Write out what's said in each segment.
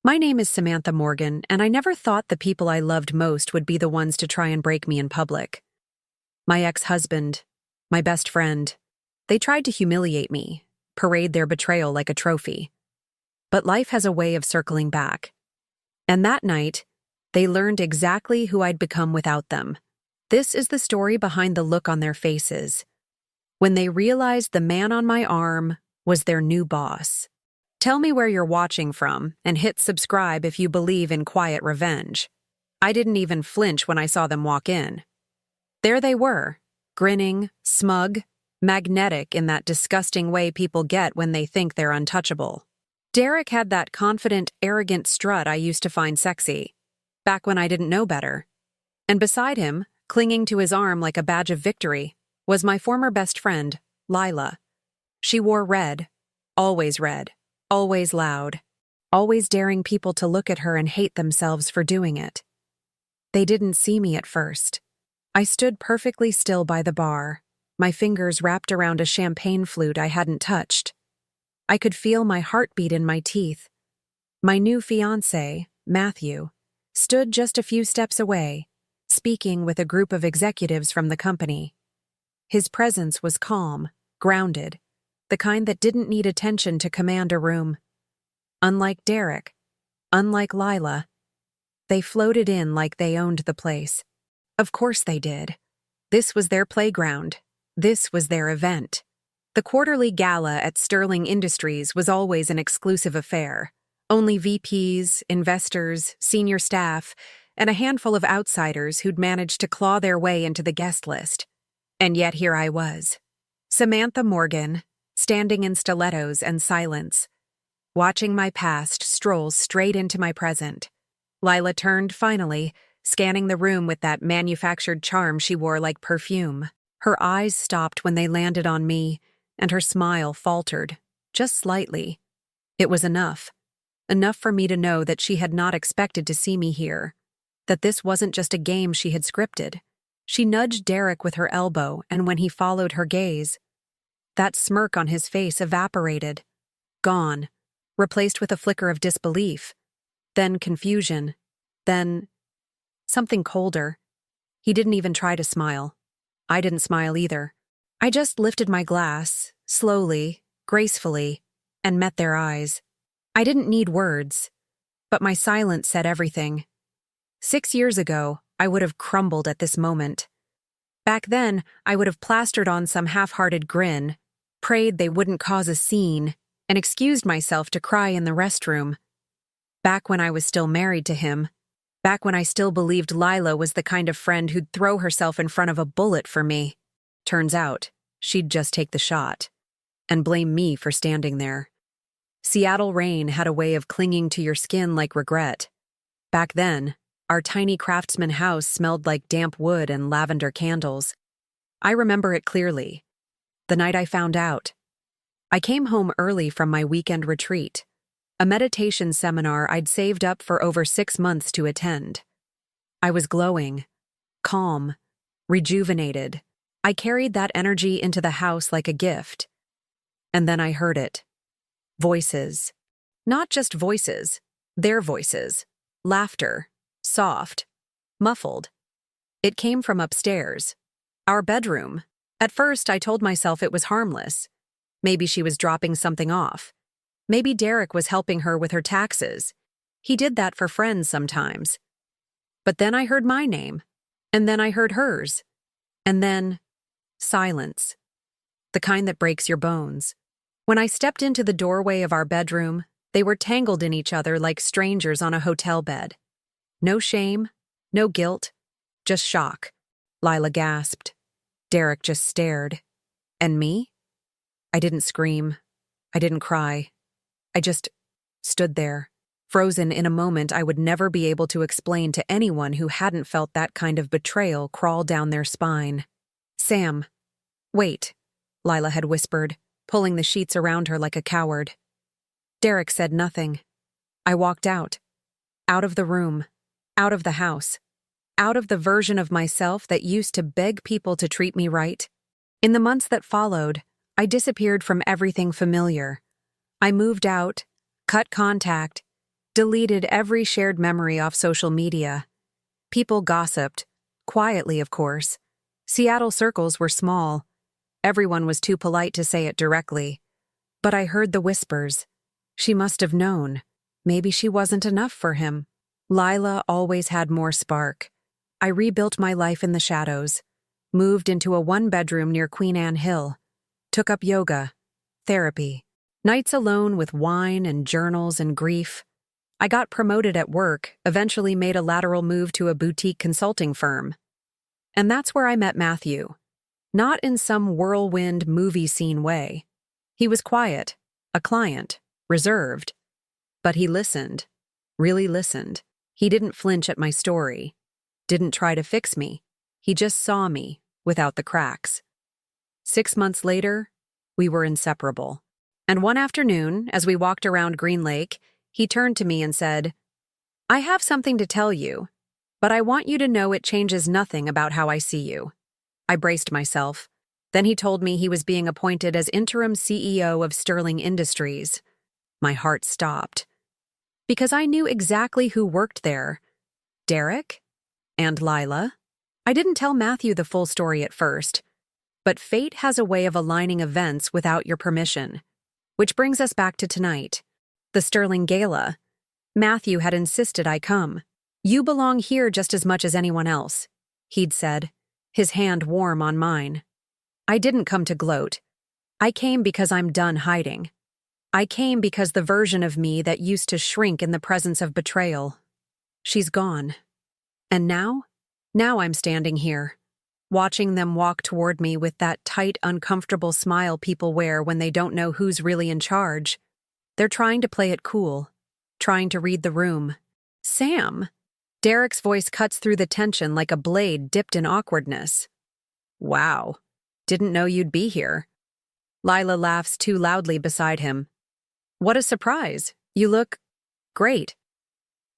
My name is Samantha Morgan, and I never thought the people I loved most would be the ones to try and break me in public. My ex-husband, my best friend, they tried to humiliate me, parade their betrayal like a trophy. But life has a way of circling back. And that night, they learned exactly who I'd become without them. This is the story behind the look on their faces, when they realized the man on my arm was their new boss. Tell me where you're watching from, and hit subscribe if you believe in quiet revenge. I didn't even flinch when I saw them walk in. There they were, grinning, smug, magnetic in that disgusting way people get when they think they're untouchable. Derek had that confident, arrogant strut I used to find sexy, back when I didn't know better. And beside him, clinging to his arm like a badge of victory, was my former best friend, Lila. She wore red, always loud, always daring people to look at her and hate themselves for doing it. They didn't see me at first. I stood perfectly still by the bar, my fingers wrapped around a champagne flute I hadn't touched. I could feel my heartbeat in my teeth. My new fiancé, Matthew, stood just a few steps away, speaking with a group of executives from the company. His presence was calm, grounded, the kind that didn't need attention to command a room. Unlike Derek, unlike Lila, they floated in like they owned the place. Of course they did. This was their playground. This was their event. The quarterly gala at Sterling Industries was always an exclusive affair. Only VPs, investors, senior staff, and a handful of outsiders who'd managed to claw their way into the guest list. And yet here I was, Samantha Morgan, standing in stilettos and silence, watching my past stroll straight into my present. Lila turned finally, scanning the room with that manufactured charm she wore like perfume. Her eyes stopped when they landed on me, and her smile faltered, just slightly. It was enough. Enough for me to know that she had not expected to see me here, that this wasn't just a game she had scripted. She nudged Derek with her elbow, and when he followed her gaze, that smirk on his face evaporated, gone, replaced with a flicker of disbelief, then confusion, then something colder. He didn't even try to smile. I didn't smile either. I just lifted my glass, slowly, gracefully, and met their eyes. I didn't need words, but my silence said everything. 6 years ago, I would have crumbled at this moment. Back then, I would have plastered on some half-hearted grin, prayed they wouldn't cause a scene, and excused myself to cry in the restroom. Back when I was still married to him, back when I still believed Lila was the kind of friend who'd throw herself in front of a bullet for me. Turns out, she'd just take the shot, and blame me for standing there. Seattle rain had a way of clinging to your skin like regret. Back then, our tiny craftsman house smelled like damp wood and lavender candles. I remember it clearly. The night I found out. I came home early from my weekend retreat, a meditation seminar I'd saved up for over 6 months to attend. I was glowing, calm, rejuvenated. I carried that energy into the house like a gift. And then I heard it. Voices. Not just voices, their voices. Laughter. Soft. Muffled. It came from upstairs. Our bedroom. At first, I told myself it was harmless. Maybe she was dropping something off. Maybe Derek was helping her with her taxes. He did that for friends sometimes. But then I heard my name. And then I heard hers. And then silence. The kind that breaks your bones. When I stepped into the doorway of our bedroom, they were tangled in each other like strangers on a hotel bed. No shame, no guilt, just shock. Lila gasped. Derek just stared. And me? I didn't scream. I didn't cry. I just stood there, frozen in a moment I would never be able to explain to anyone who hadn't felt that kind of betrayal crawl down their spine. Sam. Wait, Lila had whispered, pulling the sheets around her like a coward. Derek said nothing. I walked out. Out of the room. Out of the house. Out of the version of myself that used to beg people to treat me right. In the months that followed, I disappeared from everything familiar. I moved out, cut contact, Deleted every shared memory off social media. People gossiped, quietly, of course. Seattle circles were small. Everyone was too polite to say it directly. But I heard the whispers. She must have known. Maybe she wasn't enough for him. Lila always had more spark. I rebuilt my life in the shadows. Moved into a one-bedroom near Queen Anne Hill. Took up yoga. Therapy. Nights alone with wine and journals and grief. I got promoted at work, eventually made a lateral move to a boutique consulting firm. And that's where I met Matthew. Not in some whirlwind movie scene way. He was quiet, a client, reserved. But he listened, really listened. He didn't flinch at my story, didn't try to fix me. He just saw me, without the cracks. 6 months later, we were inseparable. And one afternoon, as we walked around Green Lake, he turned to me and said, "I have something to tell you, but I want you to know it changes nothing about how I see you." I braced myself. Then he told me he was being appointed as interim CEO of Sterling Industries. My heart stopped. Because I knew exactly who worked there. Derek? And Lila? I didn't tell Matthew the full story at first. But fate has a way of aligning events without your permission. Which brings us back to tonight. The Sterling Gala. Matthew had insisted I come. "You belong here just as much as anyone else," he'd said, his hand warm on mine. I didn't come to gloat. I came because I'm done hiding. I came because the version of me that used to shrink in the presence of betrayal. She's gone. And now? Now I'm standing here, watching them walk toward me with that tight, uncomfortable smile people wear when they don't know who's really in charge. They're trying to play it cool, trying to read the room. "Sam!" Derek's voice cuts through the tension like a blade dipped in awkwardness. "Wow. Didn't know you'd be here." Lila laughs too loudly beside him. "What a surprise. You look great."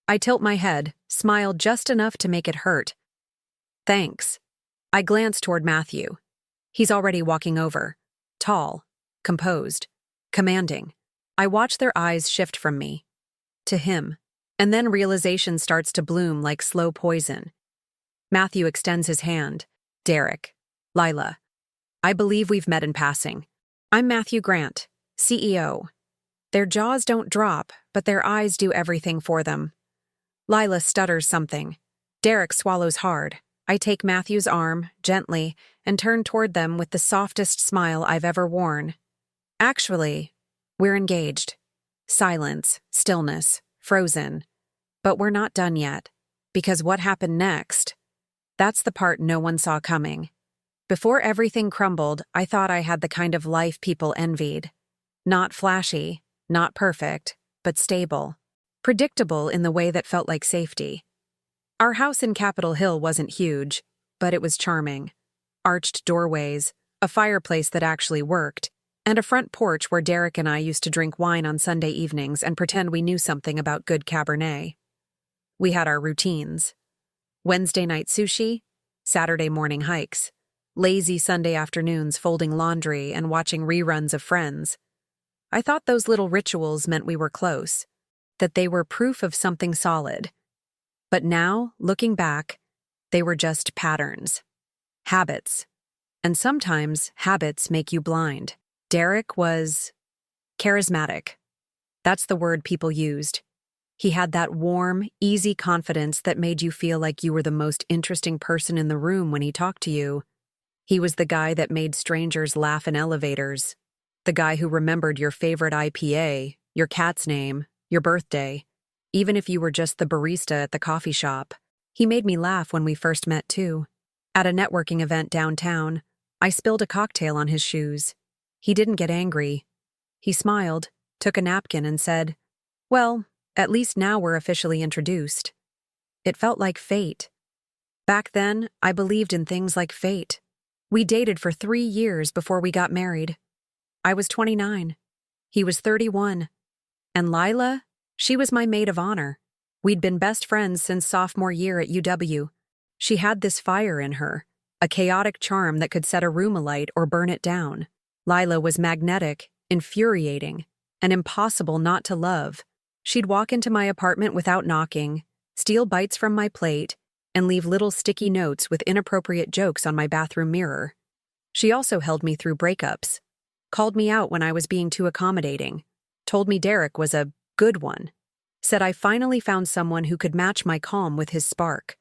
I tilt my head, smile just enough to make it hurt. "Thanks." I glance toward Matthew. He's already walking over. Tall, composed, commanding. I watch their eyes shift from me to him, and then realization starts to bloom like slow poison. Matthew extends his hand. "Derek, Lila, I believe we've met in passing. I'm Matthew Grant, CEO." Their jaws don't drop, but their eyes do everything for them. Lila stutters something. Derek swallows hard. I take Matthew's arm, gently, and turn toward them with the softest smile I've ever worn. "Actually, we're engaged." Silence, stillness, frozen. But we're not done yet, because what happened next? That's the part no one saw coming. Before everything crumbled, I thought I had the kind of life people envied. Not flashy, not perfect, but stable. Predictable in the way that felt like safety. Our house in Capitol Hill wasn't huge, but it was charming. Arched doorways, a fireplace that actually worked, and a front porch where Derek and I used to drink wine on Sunday evenings and pretend we knew something about good Cabernet. We had our routines. Wednesday night sushi, Saturday morning hikes, lazy Sunday afternoons folding laundry and watching reruns of Friends. I thought those little rituals meant we were close, that they were proof of something solid. But now, looking back, they were just patterns. Habits. And sometimes habits make you blind. Derek was charismatic. That's the word people used. He had that warm, easy confidence that made you feel like you were the most interesting person in the room when he talked to you. He was the guy that made strangers laugh in elevators. The guy who remembered your favorite IPA, your cat's name, your birthday, even if you were just the barista at the coffee shop. He made me laugh when we first met, too. At a networking event downtown, I spilled a cocktail on his shoes. He didn't get angry. He smiled, took a napkin, and said, "Well, at least now we're officially introduced." It felt like fate. Back then, I believed in things like fate. We dated for 3 years before we got married. I was 29. He was 31. And Lila, she was my maid of honor. We'd been best friends since sophomore year at UW. She had this fire in her, a chaotic charm that could set a room alight or burn it down. Lila was magnetic, infuriating, and impossible not to love. She'd walk into my apartment without knocking, steal bites from my plate, and leave little sticky notes with inappropriate jokes on my bathroom mirror. She also held me through breakups, called me out when I was being too accommodating, told me Derek was a good one, said I finally found someone who could match my calm with his spark.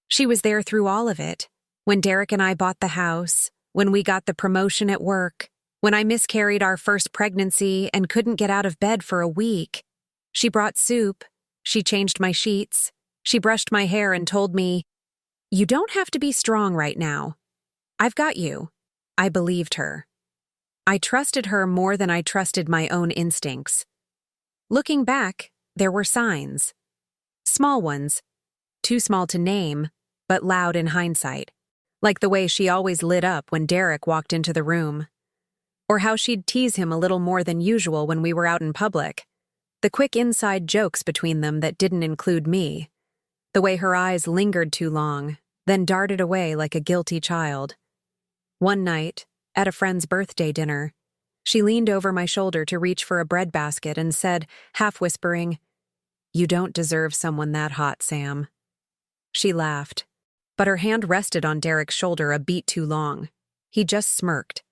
She was there through all of it. When Derek and I bought the house, when we got the promotion at work, when I miscarried our first pregnancy and couldn't get out of bed for a week. She brought soup, she changed my sheets, she brushed my hair and told me, "You don't have to be strong right now. I've got you." I believed her. I trusted her more than I trusted my own instincts. Looking back, there were signs. Small ones, too small to name, but loud in hindsight. Like the way she always lit up when Derek walked into the room. Or how she'd tease him a little more than usual when we were out in public. The quick inside jokes between them that didn't include me. The way her eyes lingered too long, then darted away like a guilty child. One night, at a friend's birthday dinner, she leaned over my shoulder to reach for a bread basket and said, half whispering, "You don't deserve someone that hot, Sam." She laughed, but her hand rested on Derek's shoulder a beat too long. He just smirked.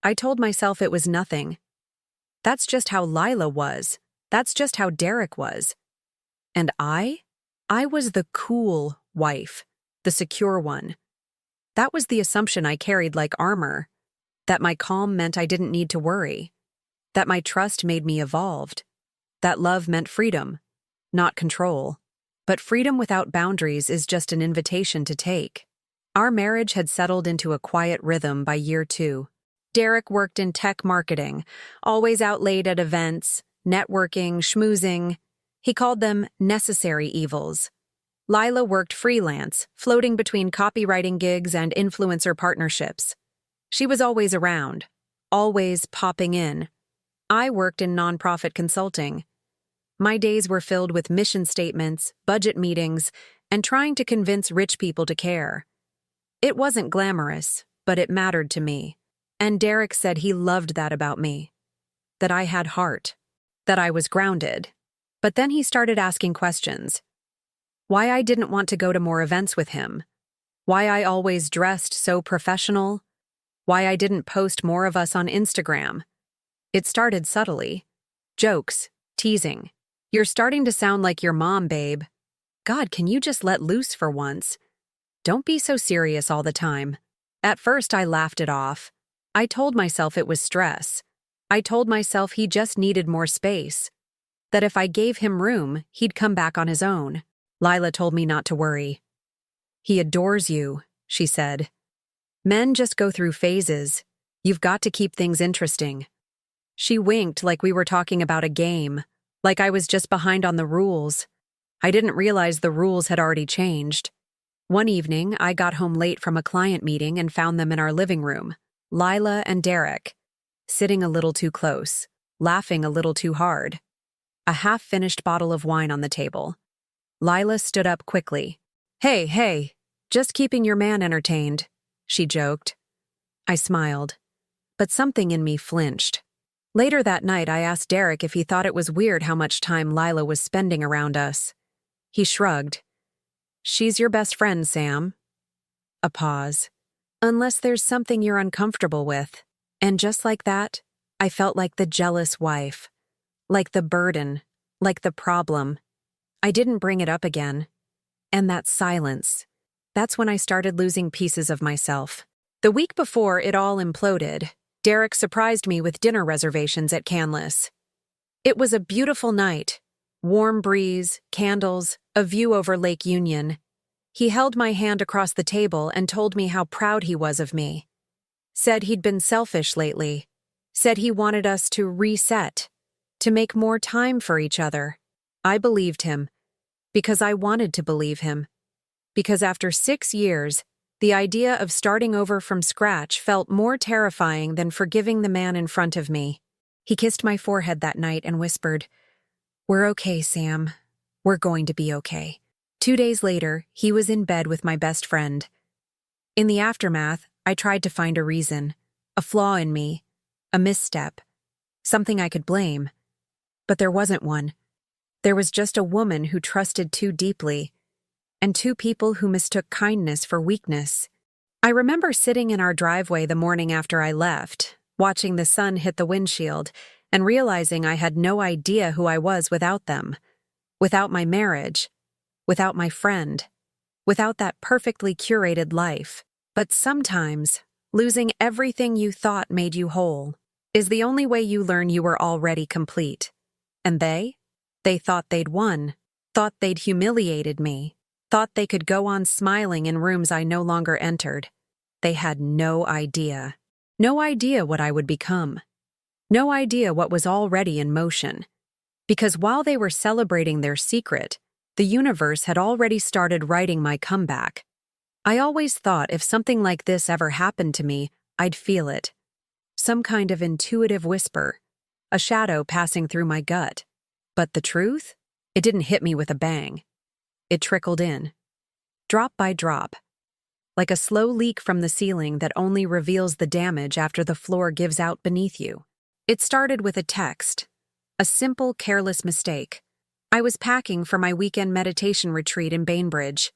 I told myself it was nothing. That's just how Lila was. That's just how Derek was. And I was the cool wife, the secure one. That was the assumption I carried like armor. That my calm meant I didn't need to worry. That my trust made me evolved. That love meant freedom, not control. But freedom without boundaries is just an invitation to take. Our marriage had settled into a quiet rhythm by year 2. Derek worked in tech marketing, always out late at events, networking, schmoozing. He called them necessary evils. Lila worked freelance, floating between copywriting gigs and influencer partnerships. She was always around, always popping in. I worked in nonprofit consulting. My days were filled with mission statements, budget meetings, and trying to convince rich people to care. It wasn't glamorous, but it mattered to me. And Derek said he loved that about me. That I had heart. That I was grounded. But then he started asking questions. Why I didn't want to go to more events with him. Why I always dressed so professional. Why I didn't post more of us on Instagram. It started subtly. Jokes, teasing. "You're starting to sound like your mom, babe. God, can you just let loose for once? Don't be so serious all the time." At first, I laughed it off. I told myself it was stress. I told myself he just needed more space. That if I gave him room, he'd come back on his own. Lila told me not to worry. "He adores you," she said. "Men just go through phases. You've got to keep things interesting." She winked like we were talking about a game, like I was just behind on the rules. I didn't realize the rules had already changed. One evening, I got home late from a client meeting and found them in our living room, Lila and Derek, sitting a little too close, laughing a little too hard. A half-finished bottle of wine on the table. Lila stood up quickly. Hey, just keeping your man entertained," she joked. I smiled, but something in me flinched. Later that night, I asked Derek if he thought it was weird how much time Lila was spending around us. He shrugged. "She's your best friend, Sam." A pause. "Unless there's something you're uncomfortable with." And just like that, I felt like the jealous wife. Like the burden. Like the problem. I didn't bring it up again. And that silence. That's when I started losing pieces of myself. The week before it all imploded, Derek surprised me with dinner reservations at Canlis. It was a beautiful night. Warm breeze, candles, a view over Lake Union. He held my hand across the table and told me how proud he was of me. Said he'd been selfish lately. Said he wanted us to reset, to make more time for each other. I believed him, because I wanted to believe him. Because after 6 years, the idea of starting over from scratch felt more terrifying than forgiving the man in front of me. He kissed my forehead that night and whispered, "We're okay, Sam. We're going to be okay." 2 days later, he was in bed with my best friend. In the aftermath, I tried to find a reason, a flaw in me, a misstep, something I could blame. But there wasn't one. There was just a woman who trusted too deeply, and two people who mistook kindness for weakness. I remember sitting in our driveway the morning after I left, watching the sun hit the windshield, and realizing I had no idea who I was without them, without my marriage, without my friend, without that perfectly curated life. But sometimes, losing everything you thought made you whole is the only way you learn you were already complete. And they thought they'd won, thought they'd humiliated me, thought they could go on smiling in rooms I no longer entered. They had no idea. No idea what I would become. No idea what was already in motion. Because while they were celebrating their secret, the universe had already started writing my comeback. I always thought if something like this ever happened to me, I'd feel it. Some kind of intuitive whisper, a shadow passing through my gut. But the truth? It didn't hit me with a bang. It trickled in, drop by drop, like a slow leak from the ceiling that only reveals the damage after the floor gives out beneath you. It started with a text, a simple, careless mistake. I was packing for my weekend meditation retreat in Bainbridge,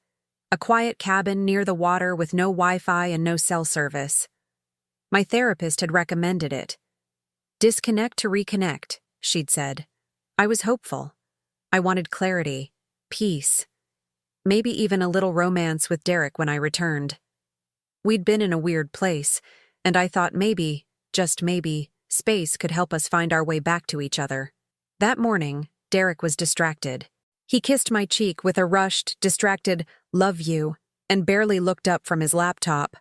a quiet cabin near the water with no Wi-Fi and no cell service. My therapist had recommended it. Disconnect to reconnect, she'd said. I was hopeful. I wanted clarity, peace, maybe even a little romance with Derek when I returned. We'd been in a weird place, and I thought maybe, just maybe, space could help us find our way back to each other. That morning, Derek was distracted. He kissed my cheek with a rushed, distracted, "love you," and barely looked up from his laptop.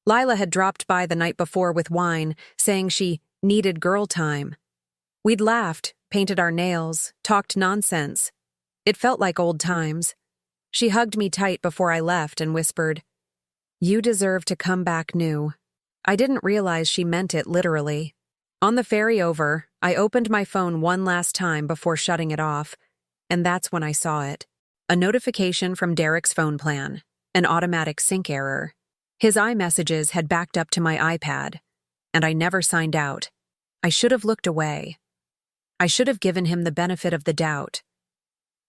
Lila had dropped by the night before with wine, saying she needed girl time. We'd laughed, painted our nails, talked nonsense. It felt like old times. She hugged me tight before I left and whispered, "You deserve to come back new." I didn't realize she meant it literally. On the ferry over, I opened my phone one last time before shutting it off, and that's when I saw it. A notification from Derek's phone plan, an automatic sync error. His iMessages had backed up to my iPad, and I never signed out. I should have looked away. I should have given him the benefit of the doubt.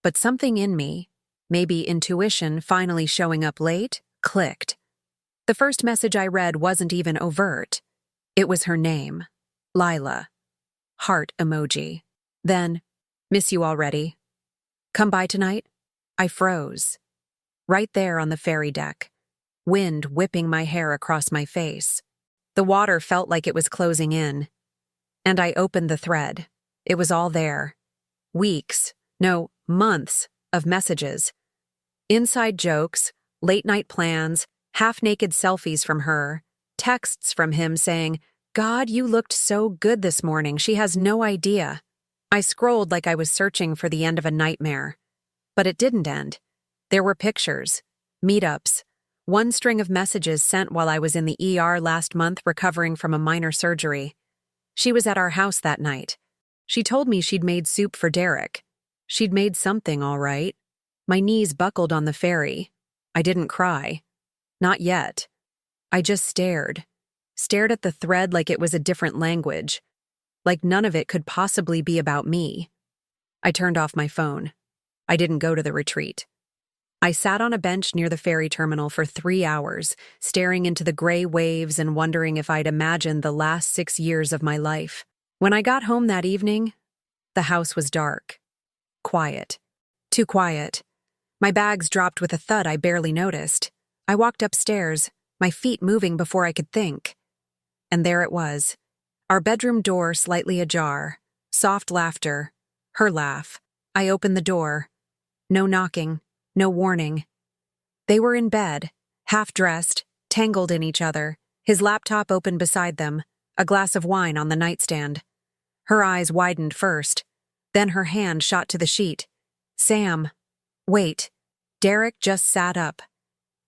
But something in me, maybe intuition finally showing up late, clicked. The first message I read wasn't even overt. It was her name, Lila. Heart emoji. Then, "Miss you already. Come by tonight?" I froze. Right there on the ferry deck, wind whipping my hair across my face. The water felt like it was closing in. And I opened the thread. It was all there. Weeks, no, months of messages. Inside jokes, late-night plans, half-naked selfies from her, texts from him saying, "God, you looked so good this morning. She has no idea." I scrolled like I was searching for the end of a nightmare. But it didn't end. There were pictures, meetups, one string of messages sent while I was in the ER last month recovering from a minor surgery. She was at our house that night. She told me she'd made soup for Derek. She'd made something, all right. My knees buckled on the ferry. I didn't cry. Not yet. I just stared. Stared at the thread like it was a different language. Like none of it could possibly be about me. I turned off my phone. I didn't go to the retreat. I sat on a bench near the ferry terminal for 3 hours, staring into the gray waves and wondering if I'd imagined the last 6 years of my life. When I got home that evening, the house was dark. Quiet. Too quiet. My bags dropped with a thud I barely noticed. I walked upstairs, my feet moving before I could think. And there it was. Our bedroom door slightly ajar. Soft laughter. Her laugh. I opened the door. No knocking. No warning. They were in bed, half-dressed, tangled in each other, his laptop open beside them, a glass of wine on the nightstand. Her eyes widened first, then her hand shot to the sheet. "Sam." Wait. Derek just sat up.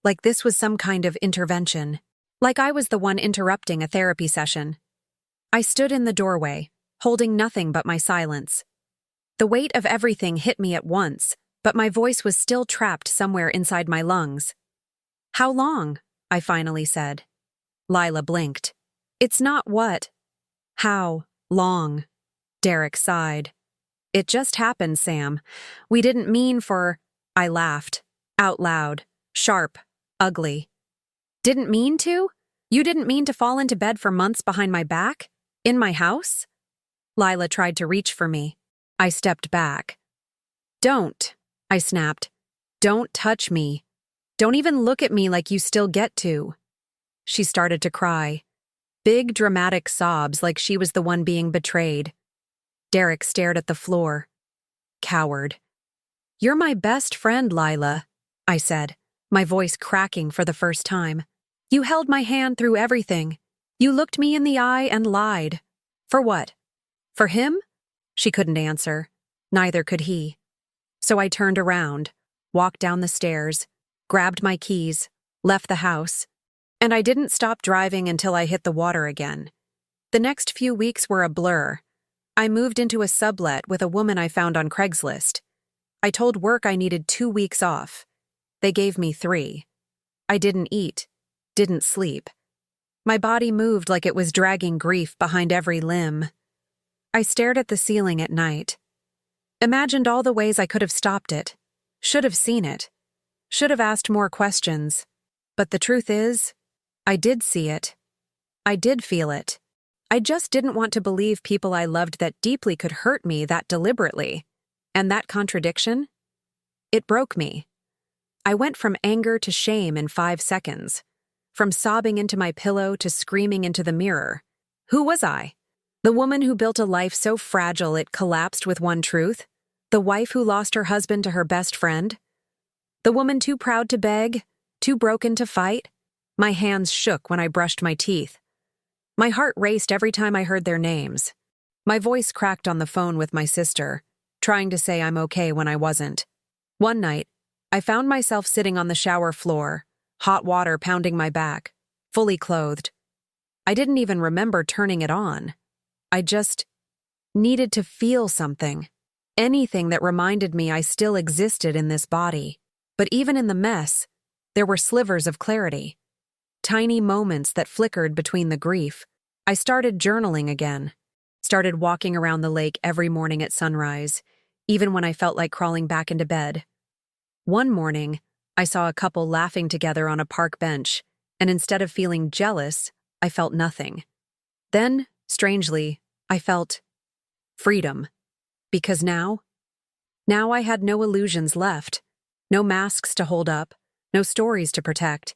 Like this was some kind of intervention. Like I was the one interrupting a therapy session. I stood in the doorway, holding nothing but my silence. The weight of everything hit me at once, but my voice was still trapped somewhere inside my lungs. "How long?" I finally said. Lila blinked. "It's not what. How long?" Derek sighed. It just happened, Sam. We didn't mean for... I laughed. Out loud. Sharp. Ugly. Didn't mean to? You didn't mean to fall into bed for months behind my back? In my house? Lila tried to reach for me. I stepped back. Don't, I snapped. Don't touch me. Don't even look at me like you still get to. She started to cry. Big, dramatic sobs like she was the one being betrayed. Derek stared at the floor. Coward. You're my best friend, Lila, I said, my voice cracking for the first time. You held my hand through everything. You looked me in the eye and lied. For what? For him? She couldn't answer. Neither could he. So I turned around, walked down the stairs, grabbed my keys, left the house, and I didn't stop driving until I hit the water again. The next few weeks were a blur. I moved into a sublet with a woman I found on Craigslist. I told work I needed 2 weeks off. They gave me 3. I didn't eat, didn't sleep. My body moved like it was dragging grief behind every limb. I stared at the ceiling at night. Imagined all the ways I could have stopped it, should have seen it, should have asked more questions. But the truth is, I did see it. I did feel it. I just didn't want to believe people I loved that deeply could hurt me that deliberately. And that contradiction? It broke me. I went from anger to shame in 5 seconds. From sobbing into my pillow to screaming into the mirror. Who was I? The woman who built a life so fragile it collapsed with one truth? The wife who lost her husband to her best friend? The woman too proud to beg? Too broken to fight? My hands shook when I brushed my teeth. My heart raced every time I heard their names. My voice cracked on the phone with my sister, trying to say I'm okay when I wasn't. One night, I found myself sitting on the shower floor, hot water pounding my back, fully clothed. I didn't even remember turning it on. I just needed to feel something. Anything that reminded me I still existed in this body. But even in the mess, there were slivers of clarity. Tiny moments that flickered between the grief. I started journaling again. Started walking around the lake every morning at sunrise, even when I felt like crawling back into bed. One morning, I saw a couple laughing together on a park bench, and instead of feeling jealous, I felt nothing. Then, strangely, I felt freedom. Because now I had no illusions left, no masks to hold up, no stories to protect.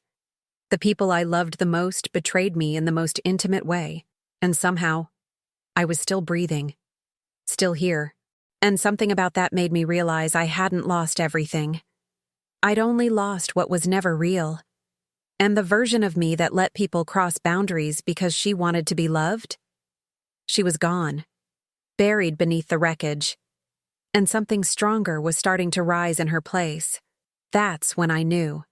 The people I loved the most betrayed me in the most intimate way, and somehow, I was still breathing, still here, and something about that made me realize I hadn't lost everything. I'd only lost what was never real. And the version of me that let people cross boundaries because she wanted to be loved? She was gone, buried beneath the wreckage, and something stronger was starting to rise in her place. That's when I knew.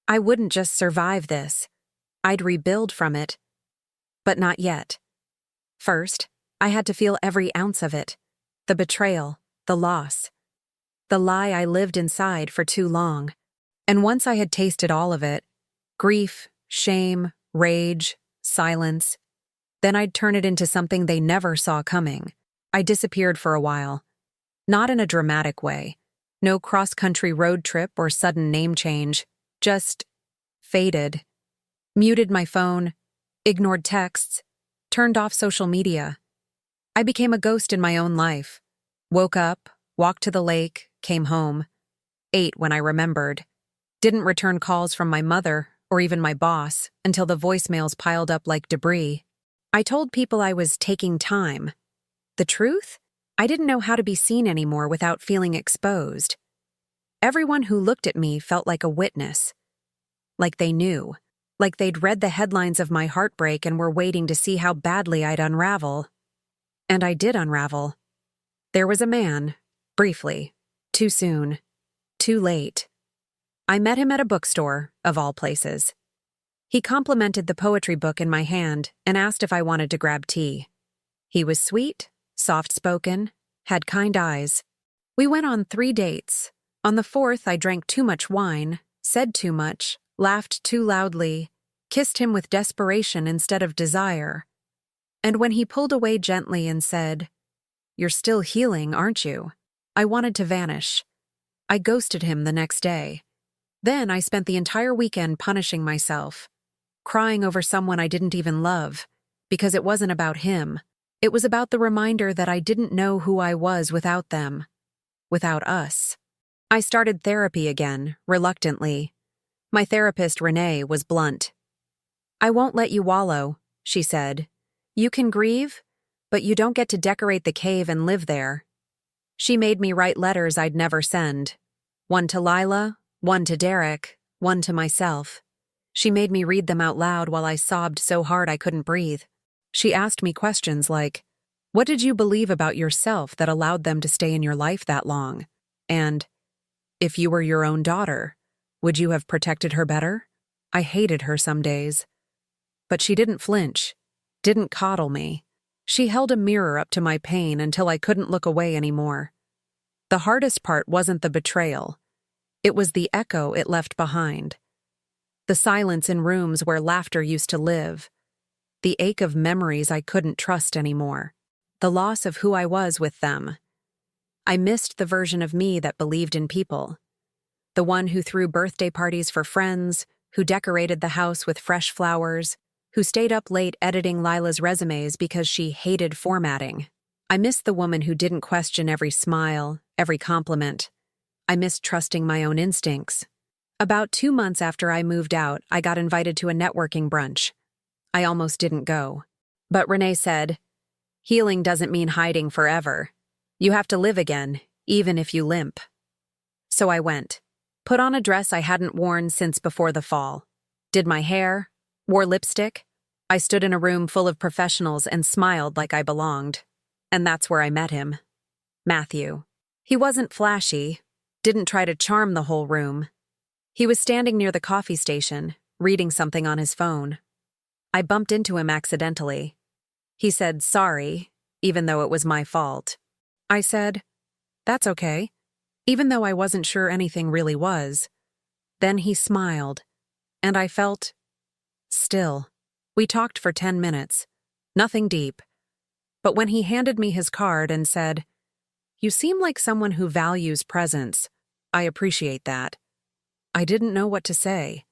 I wouldn't just survive this. I'd rebuild from it. But not yet. First, I had to feel every ounce of it. The betrayal, the loss, the lie I lived inside for too long. And once I had tasted all of it, grief, shame, rage, silence, then I'd turn it into something they never saw coming. I disappeared for a while. Not in a dramatic way. No cross-country road trip or sudden name change. Just faded. Muted my phone, ignored texts, turned off social media. I became a ghost in my own life. Woke up, walked to the lake, came home. Ate when I remembered. Didn't return calls from my mother or even my boss until the voicemails piled up like debris. I told people I was taking time. The truth? I didn't know how to be seen anymore without feeling exposed. Everyone who looked at me felt like a witness. Like they knew. Like they'd read the headlines of my heartbreak and were waiting to see how badly I'd unravel. And I did unravel. There was a man, briefly, too soon, too late. I met him at a bookstore, of all places. He complimented the poetry book in my hand and asked if I wanted to grab tea. He was sweet, soft-spoken, had kind eyes. We went on 3 dates. On the 4th, I drank too much wine, said too much, laughed too loudly, kissed him with desperation instead of desire. And when he pulled away gently and said, You're still healing, aren't you? I wanted to vanish. I ghosted him the next day. Then I spent the entire weekend punishing myself, crying over someone I didn't even love, because it wasn't about him. It was about the reminder that I didn't know who I was without them, without us. I started therapy again, reluctantly. My therapist, Renee, was blunt. I won't let you wallow, she said. You can grieve, but you don't get to decorate the cave and live there. She made me write letters I'd never send. One to Lila, one to Derek, one to myself. She made me read them out loud while I sobbed so hard I couldn't breathe. She asked me questions like, what did you believe about yourself that allowed them to stay in your life that long? And, if you were your own daughter, would you have protected her better? I hated her some days. But she didn't flinch, didn't coddle me. She held a mirror up to my pain until I couldn't look away anymore. The hardest part wasn't the betrayal. It was the echo it left behind. The silence in rooms where laughter used to live. The ache of memories I couldn't trust anymore. The loss of who I was with them. I missed the version of me that believed in people. The one who threw birthday parties for friends, who decorated the house with fresh flowers, who stayed up late editing Lila's resumes because she hated formatting. I missed the woman who didn't question every smile, every compliment. I missed trusting my own instincts. About 2 months after I moved out, I got invited to a networking brunch. I almost didn't go. But Renee said, healing doesn't mean hiding forever. You have to live again, even if you limp. So I went. Put on a dress I hadn't worn since before the fall. Did my hair. Wore lipstick. I stood in a room full of professionals and smiled like I belonged. And that's where I met him. Matthew. He wasn't flashy, didn't try to charm the whole room. He was standing near the coffee station, reading something on his phone. I bumped into him accidentally. He said sorry, even though it was my fault. I said, that's okay, even though I wasn't sure anything really was. Then he smiled, and I felt still. We talked for 10 minutes. Nothing deep. But when he handed me his card and said, you seem like someone who values presence. I appreciate that. I didn't know what to say.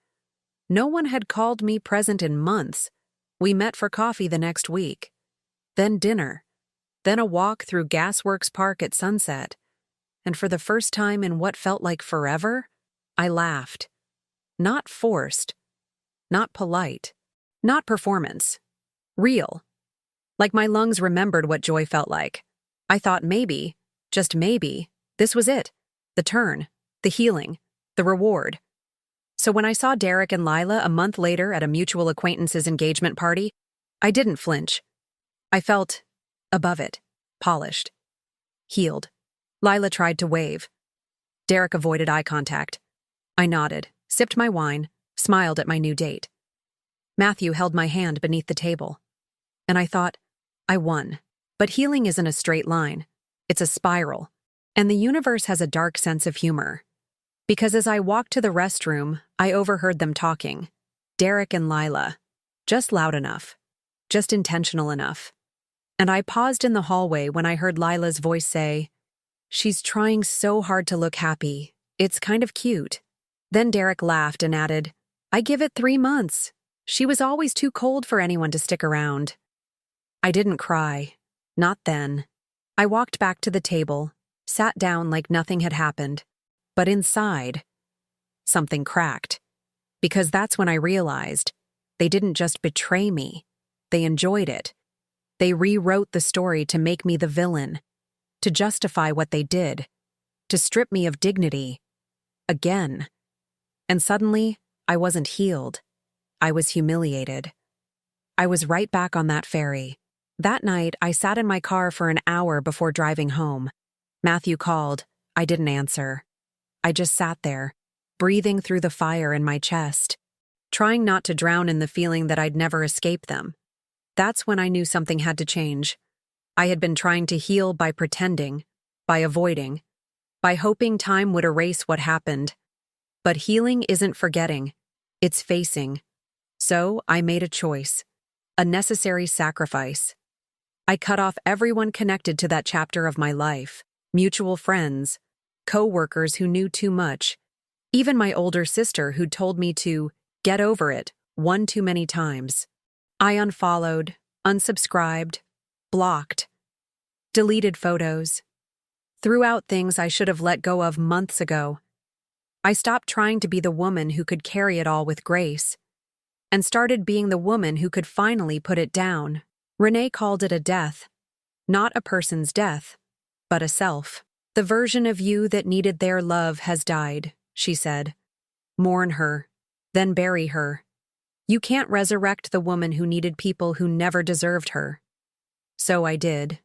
No one had called me present in months. We met for coffee the next week. Then dinner. Then a walk through Gasworks Park at sunset. And for the first time in what felt like forever, I laughed. Not forced. Not polite. Not performance. Real. Like my lungs remembered what joy felt like. I thought maybe, just maybe, this was it. The turn. The healing. The reward. So when I saw Derek and Lila a month later at a mutual acquaintance's engagement party, I didn't flinch. I felt above it. Polished. Healed. Lila tried to wave. Derek avoided eye contact. I nodded, sipped my wine, smiled at my new date. Matthew held my hand beneath the table. And I thought, I won. But healing isn't a straight line. It's a spiral. And the universe has a dark sense of humor. Because as I walked to the restroom, I overheard them talking. Derek and Lila. Just loud enough. Just intentional enough. And I paused in the hallway when I heard Lila's voice say, she's trying so hard to look happy. It's kind of cute. Then Derek laughed and added, I give it 3 months. She was always too cold for anyone to stick around. I didn't cry. Not then. I walked back to the table, sat down like nothing had happened. But inside, something cracked. Because that's when I realized they didn't just betray me. They enjoyed it. They rewrote the story to make me the villain, to justify what they did, to strip me of dignity. Again. And suddenly, I wasn't healed. I was humiliated. I was right back on that ferry. That night, I sat in my car for an hour before driving home. Matthew called. I didn't answer. I just sat there, breathing through the fire in my chest, trying not to drown in the feeling that I'd never escape them. That's when I knew something had to change. I had been trying to heal by pretending, by avoiding, by hoping time would erase what happened. But healing isn't forgetting, it's facing. So I made a choice, a necessary sacrifice. I cut off everyone connected to that chapter of my life, mutual friends, co-workers who knew too much, even my older sister who'd told me to get over it one too many times. I unfollowed, unsubscribed, blocked, deleted photos, threw out things I should have let go of months ago. I stopped trying to be the woman who could carry it all with grace, and started being the woman who could finally put it down. Renee called it a death. Not a person's death, but a self. The version of you that needed their love has died, she said. Mourn her, then bury her. You can't resurrect the woman who needed people who never deserved her. So I did.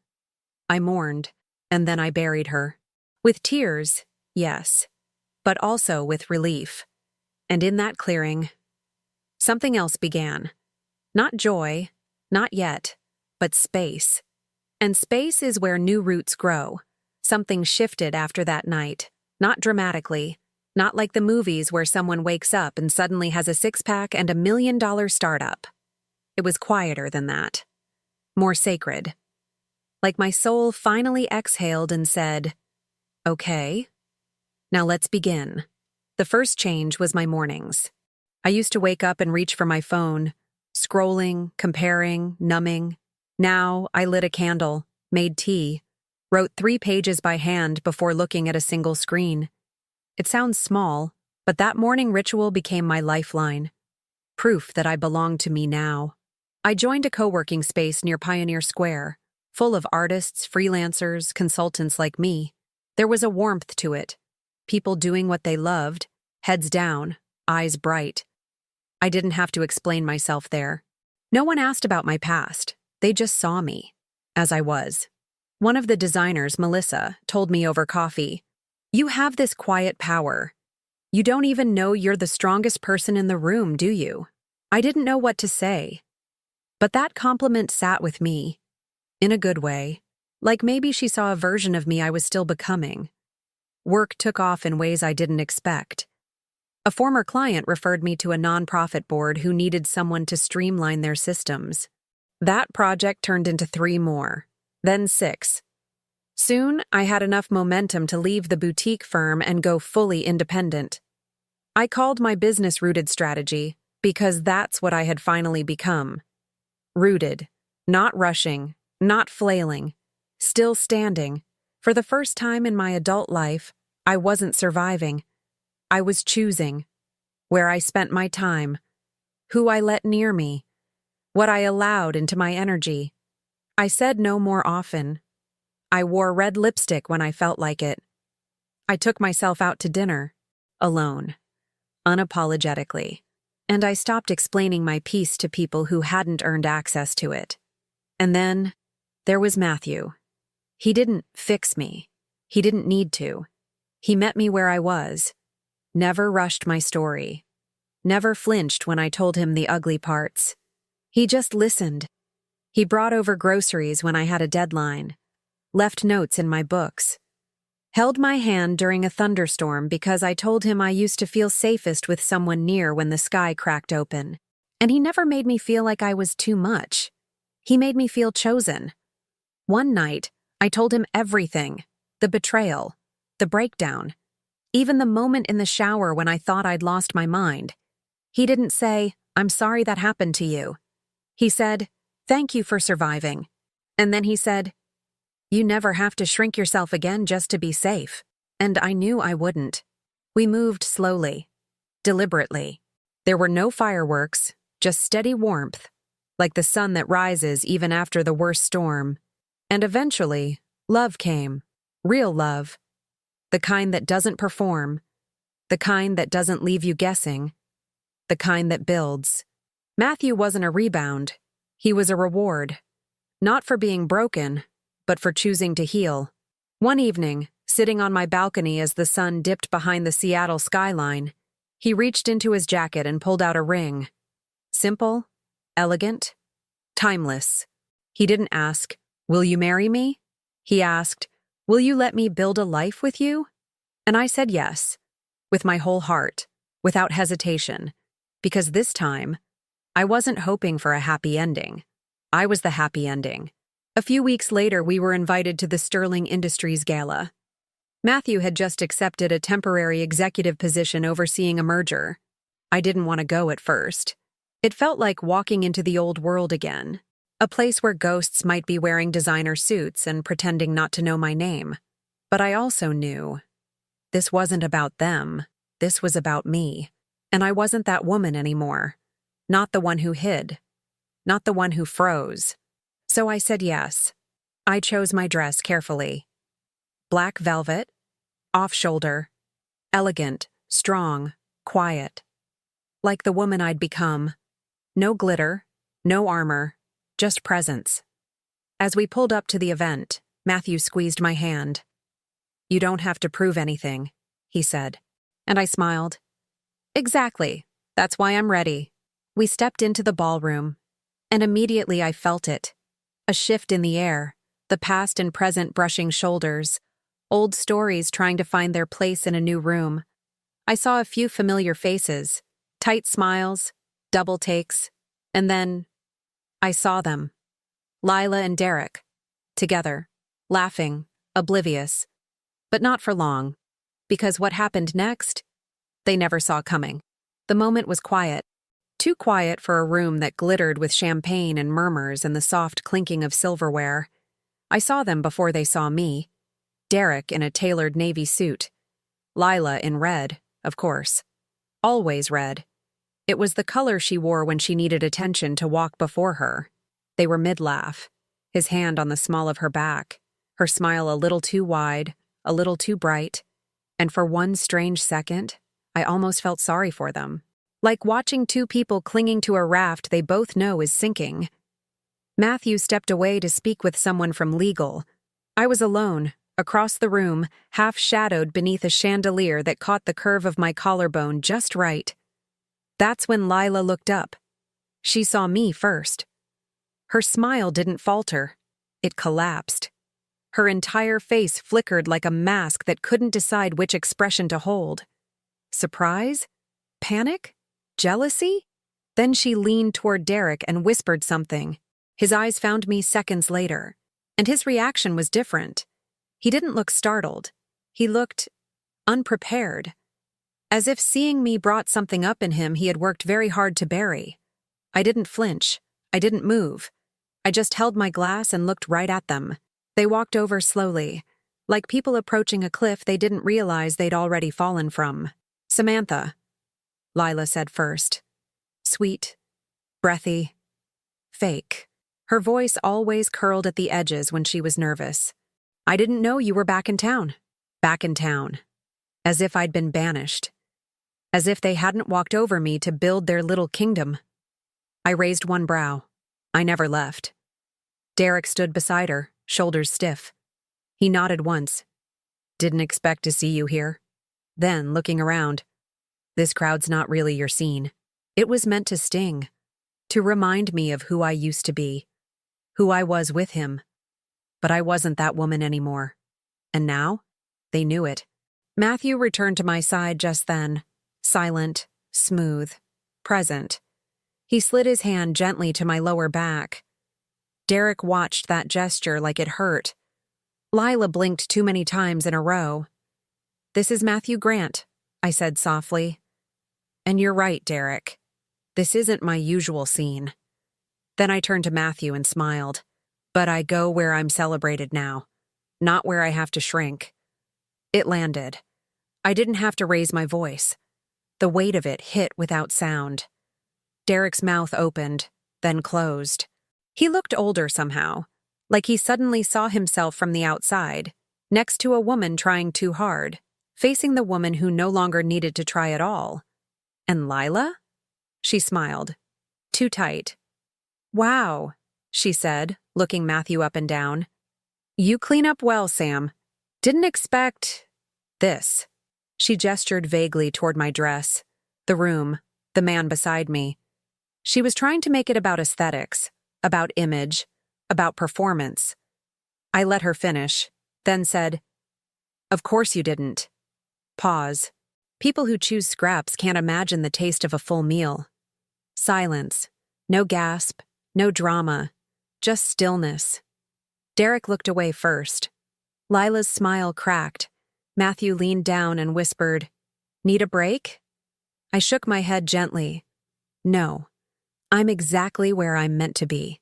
I mourned, and then I buried her. With tears, yes, but also with relief. And in that clearing, something else began. Not joy, not yet, but space. And space is where new roots grow. Something shifted after that night, not dramatically, not like the movies where someone wakes up and suddenly has a six-pack and $1 million startup. It was quieter than that, more sacred. Like my soul finally exhaled and said, okay, now let's begin. The first change was my mornings. I used to wake up and reach for my phone, scrolling, comparing, numbing. Now I lit a candle, made tea, wrote 3 pages by hand before looking at a single screen. It sounds small, but that morning ritual became my lifeline. Proof that I belonged to me now. I joined a co-working space near Pioneer Square, full of artists, freelancers, consultants like me. There was a warmth to it. People doing what they loved, heads down, eyes bright. I didn't have to explain myself there. No one asked about my past. They just saw me, as I was. One of the designers, Melissa, told me over coffee, "You have this quiet power. You don't even know you're the strongest person in the room, do you?" I didn't know what to say. But that compliment sat with me, in a good way, like maybe she saw a version of me I was still becoming. Work took off in ways I didn't expect. A former client referred me to a nonprofit board who needed someone to streamline their systems. That project turned into 3 more, then 6. Soon, I had enough momentum to leave the boutique firm and go fully independent. I called my business rooted strategy because that's what I had finally become. Rooted, not rushing, not flailing, still standing. For the first time in my adult life, I wasn't surviving. I was choosing where I spent my time, who I let near me, what I allowed into my energy. I said no more often. I wore red lipstick when I felt like it. I took myself out to dinner, alone, unapologetically, and I stopped explaining my piece to people who hadn't earned access to it. And then, there was Matthew. He didn't fix me. He didn't need to. He met me where I was. Never rushed my story. Never flinched when I told him the ugly parts. He just listened. He brought over groceries when I had a deadline, left notes in my books, held my hand during a thunderstorm because I told him I used to feel safest with someone near when the sky cracked open. And he never made me feel like I was too much. He made me feel chosen. One night, I told him everything, the betrayal, the breakdown, even the moment in the shower when I thought I'd lost my mind. He didn't say, "I'm sorry that happened to you." He said, "Thank you for surviving." And then he said, "You never have to shrink yourself again just to be safe." And I knew I wouldn't. We moved slowly, deliberately. There were no fireworks, just steady warmth, like the sun that rises even after the worst storm. And eventually, love came. Real love. The kind that doesn't perform. The kind that doesn't leave you guessing. The kind that builds. Matthew wasn't a rebound. He was a reward. Not for being broken, but for choosing to heal. One evening, sitting on my balcony as the sun dipped behind the Seattle skyline, he reached into his jacket and pulled out a ring. Simple, elegant, timeless. He didn't ask, "Will you marry me?" He asked, "Will you let me build a life with you?" And I said yes, with my whole heart, without hesitation, because this time, I wasn't hoping for a happy ending. I was the happy ending. A few weeks later, we were invited to the Sterling Industries Gala. Matthew had just accepted a temporary executive position overseeing a merger. I didn't want to go at first. It felt like walking into the old world again, a place where ghosts might be wearing designer suits and pretending not to know my name. But I also knew this wasn't about them. This was about me. And I wasn't that woman anymore. Not the one who hid. Not the one who froze. So I said yes. I chose my dress carefully. Black velvet, off-shoulder, elegant, strong, quiet. Like the woman I'd become. No glitter, no armor, just presence. As we pulled up to the event, Matthew squeezed my hand. "You don't have to prove anything," he said. And I smiled. "Exactly. That's why I'm ready." We stepped into the ballroom, and immediately I felt it. A shift in the air, the past and present brushing shoulders, old stories trying to find their place in a new room. I saw a few familiar faces, tight smiles, double takes, and then I saw them. Lila and Derek, together, laughing, oblivious. But not for long, because what happened next, they never saw coming. The moment was quiet. Too quiet for a room that glittered with champagne and murmurs and the soft clinking of silverware. I saw them before they saw me. Derek in a tailored navy suit. Lila in red, of course. Always red. It was the color she wore when she needed attention to walk before her. They were mid-laugh, his hand on the small of her back, her smile a little too wide, a little too bright, and for one strange second, I almost felt sorry for them. Like watching two people clinging to a raft they both know is sinking. Matthew stepped away to speak with someone from legal. I was alone, across the room, half-shadowed beneath a chandelier that caught the curve of my collarbone just right. That's when Lila looked up. She saw me first. Her smile didn't falter. It collapsed. Her entire face flickered like a mask that couldn't decide which expression to hold. Surprise? Panic? Jealousy? Then she leaned toward Derek and whispered something. His eyes found me seconds later, and his reaction was different. He didn't look startled. He looked unprepared, as if seeing me brought something up in him he had worked very hard to bury. I didn't flinch. I didn't move. I just held my glass and looked right at them. They walked over slowly, like people approaching a cliff they didn't realize they'd already fallen from. "Samantha," Lila said first. Sweet, breathy, fake. Her voice always curled at the edges when she was nervous. "I didn't know you were back in town." Back in town. As if I'd been banished. As if they hadn't walked over me to build their little kingdom. I raised one brow. I never left. Derek stood beside her, shoulders stiff. He nodded once. "Didn't expect to see you here." Then, looking around, "This crowd's not really your scene." It was meant to sting, to remind me of who I used to be, who I was with him. But I wasn't that woman anymore. And now, they knew it. Matthew returned to my side just then, silent, smooth, present. He slid his hand gently to my lower back. Derek watched that gesture like it hurt. Lila blinked too many times in a row. "This is Matthew Grant," I said softly. "And you're right, Derek. This isn't my usual scene." Then I turned to Matthew and smiled. "But I go where I'm celebrated now, not where I have to shrink." It landed. I didn't have to raise my voice. The weight of it hit without sound. Derek's mouth opened, then closed. He looked older somehow, like he suddenly saw himself from the outside, next to a woman trying too hard, facing the woman who no longer needed to try at all. "And Lila?" She smiled. Too tight. "Wow," she said, looking Matthew up and down. "You clean up well, Sam. Didn't expect this." She gestured vaguely toward my dress, the room, the man beside me. She was trying to make it about aesthetics, about image, about performance. I let her finish, then said, "Of course you didn't." Pause. People who choose scraps can't imagine the taste of a full meal. Silence. No gasp, no drama, just stillness. Derek looked away first. Lila's smile cracked. Matthew leaned down and whispered, "Need a break?" I shook my head gently. "No. I'm exactly where I'm meant to be."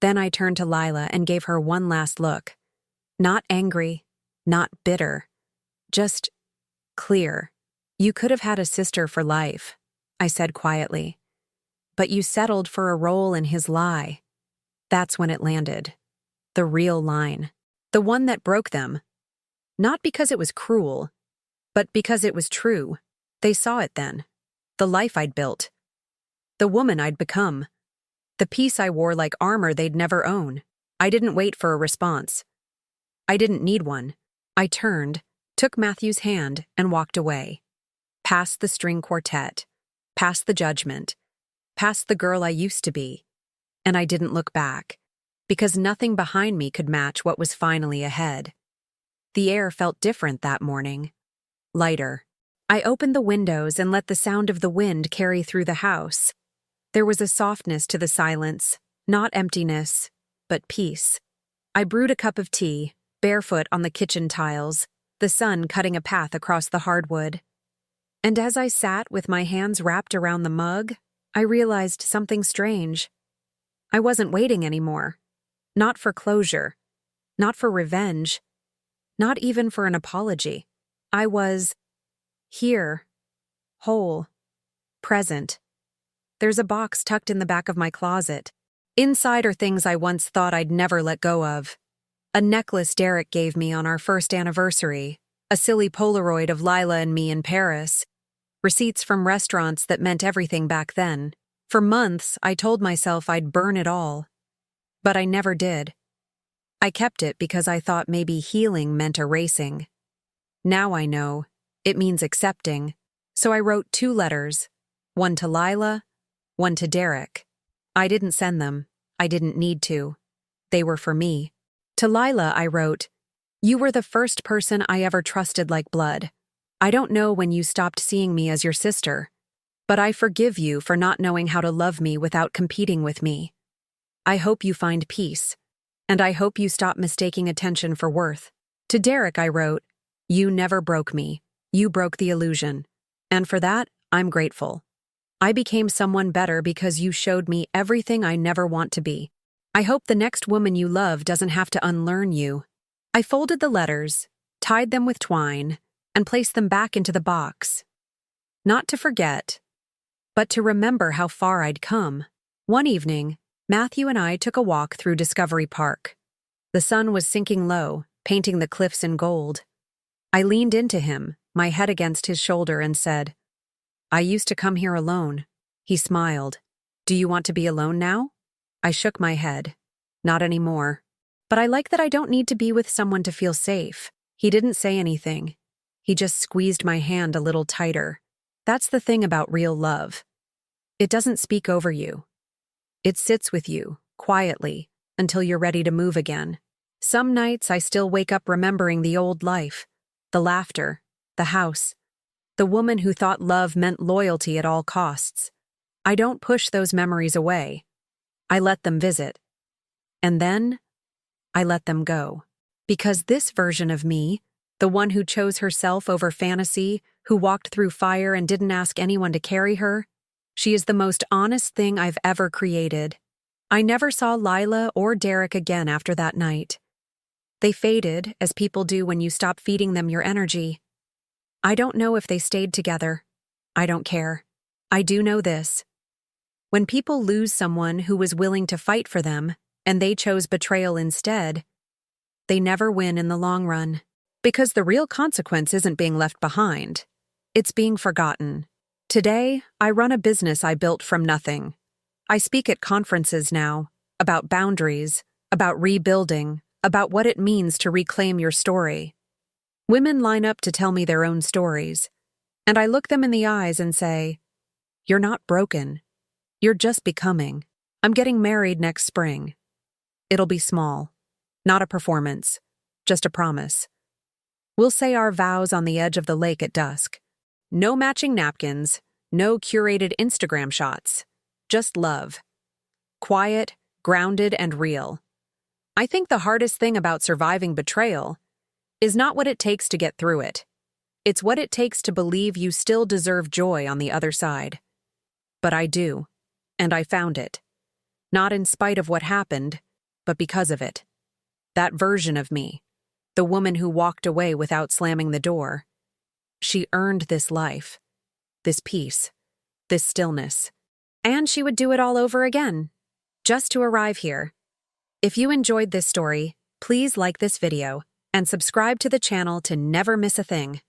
Then I turned to Lila and gave her one last look. Not angry, not bitter, just clear. "You could have had a sister for life," I said quietly. "But you settled for a role in his lie." That's when it landed. The real line. The one that broke them. Not because it was cruel, but because it was true. They saw it then. The life I'd built. The woman I'd become. The piece I wore like armor they'd never own. I didn't wait for a response. I didn't need one. I turned, took Matthew's hand, and walked away. Past the string quartet. Past the judgment. Past the girl I used to be. And I didn't look back, because nothing behind me could match what was finally ahead. The air felt different that morning. Lighter. I opened the windows and let the sound of the wind carry through the house. There was a softness to the silence, not emptiness, but peace. I brewed a cup of tea, barefoot on the kitchen tiles, the sun cutting a path across the hardwood. And as I sat with my hands wrapped around the mug, I realized something strange. I wasn't waiting anymore. Not for closure. Not for revenge. Not even for an apology. I was here. Whole. Present. There's a box tucked in the back of my closet. Inside are things I once thought I'd never let go of. A necklace Derek gave me on our first anniversary. A silly Polaroid of Lila and me in Paris. Receipts from restaurants that meant everything back then. For months, I told myself I'd burn it all. But I never did. I kept it because I thought maybe healing meant erasing. Now I know. It means accepting. So I wrote 2 letters. One to Lila, one to Derek. I didn't send them. I didn't need to. They were for me. To Lila, I wrote, "You were the first person I ever trusted like blood. I don't know when you stopped seeing me as your sister, but I forgive you for not knowing how to love me without competing with me. I hope you find peace, and I hope you stop mistaking attention for worth." To Derek, I wrote, "You never broke me. You broke the illusion. And for that, I'm grateful. I became someone better because you showed me everything I never want to be. I hope the next woman you love doesn't have to unlearn you." I folded the letters, tied them with twine, and placed them back into the box. Not to forget, but to remember how far I'd come. One evening, Matthew and I took a walk through Discovery Park. The sun was sinking low, painting the cliffs in gold. I leaned into him, my head against his shoulder, and said, "I used to come here alone." He smiled. "Do you want to be alone now?" I shook my head. "Not anymore. But I like that I don't need to be with someone to feel safe." He didn't say anything. He just squeezed my hand a little tighter. That's the thing about real love. It doesn't speak over you. It sits with you, quietly, until you're ready to move again. Some nights I still wake up remembering the old life, the laughter, the house, the woman who thought love meant loyalty at all costs. I don't push those memories away. I let them visit. And then, I let them go. Because this version of me, the one who chose herself over fantasy, who walked through fire and didn't ask anyone to carry her, she is the most honest thing I've ever created. I never saw Lila or Derek again after that night. They faded, as people do when you stop feeding them your energy. I don't know if they stayed together. I don't care. I do know this. When people lose someone who was willing to fight for them, and they chose betrayal instead, they never win in the long run. Because the real consequence isn't being left behind. It's being forgotten. Today, I run a business I built from nothing. I speak at conferences now, about boundaries, about rebuilding, about what it means to reclaim your story. Women line up to tell me their own stories, and I look them in the eyes and say, "You're not broken. You're just becoming. I'm getting married next spring. It'll be small. Not a performance. Just a promise. We'll say our vows on the edge of the lake at dusk. No matching napkins, no curated Instagram shots. Just love. Quiet, grounded, and real. I think the hardest thing about surviving betrayal is not what it takes to get through it. It's what it takes to believe you still deserve joy on the other side. But I do, and I found it. Not in spite of what happened, but because of it. That version of me, the woman who walked away without slamming the door, she earned this life, this peace, this stillness. And she would do it all over again, just to arrive here. If you enjoyed this story, please like this video and subscribe to the channel to never miss a thing.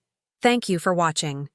Thank you for watching.